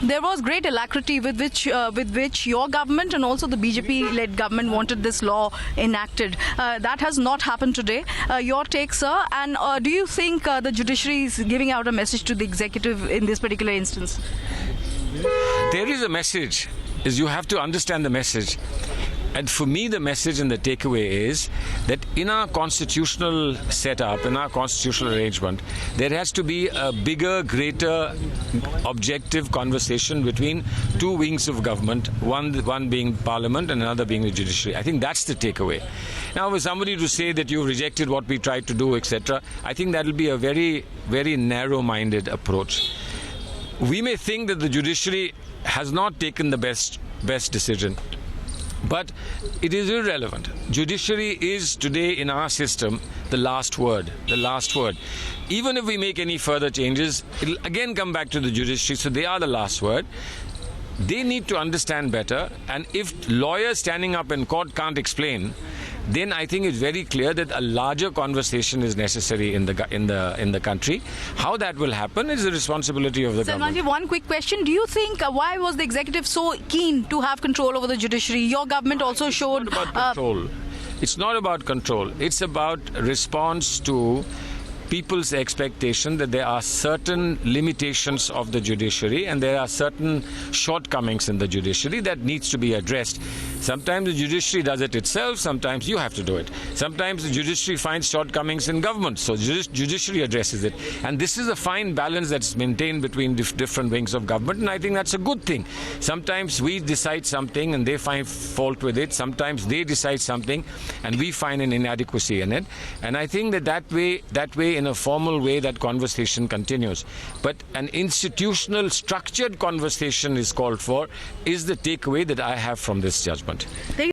There was great alacrity with which your government and also the BJP-led government wanted this law enacted. That has not happened today. Your take, sir, and do you think the judiciary is giving out a message to the executive in this particular instance? There is a message. You have to understand the message. And for me, the message and the takeaway is that in our constitutional setup, in our constitutional arrangement, there has to be a bigger, greater, objective conversation between two wings of government, one being Parliament and another being the judiciary. I think that's the takeaway. Now, for somebody to say that you rejected what we tried to do, etc., I think that will be a very, very narrow-minded approach. We may think that the judiciary has not taken the best decision, but it is irrelevant. Judiciary is today in our system the last word. The last word. Even if we make any further changes, it will again come back to the judiciary, so they are the last word. They need to understand better, and if lawyers standing up in court can't explain, then I think it's very clear that a larger conversation is necessary in the country. How that will happen is the responsibility of the government. Salman, one quick question. Do you think why was the executive so keen to have control over the judiciary? Your government also showed... It's not about control. It's not about control. It's about response to people's expectation that there are certain limitations of the judiciary and there are certain shortcomings in the judiciary that needs to be addressed. Sometimes the judiciary does it itself, sometimes you have to do it. Sometimes the judiciary finds shortcomings in government, so judiciary addresses it. And this is a fine balance that's maintained between different wings of government, and I think that's a good thing. Sometimes we decide something and they find fault with it. Sometimes they decide something and we find an inadequacy in it. And I think that way, in a formal way, that conversation continues. But an institutional, structured conversation is called for, is the takeaway that I have from this judgment.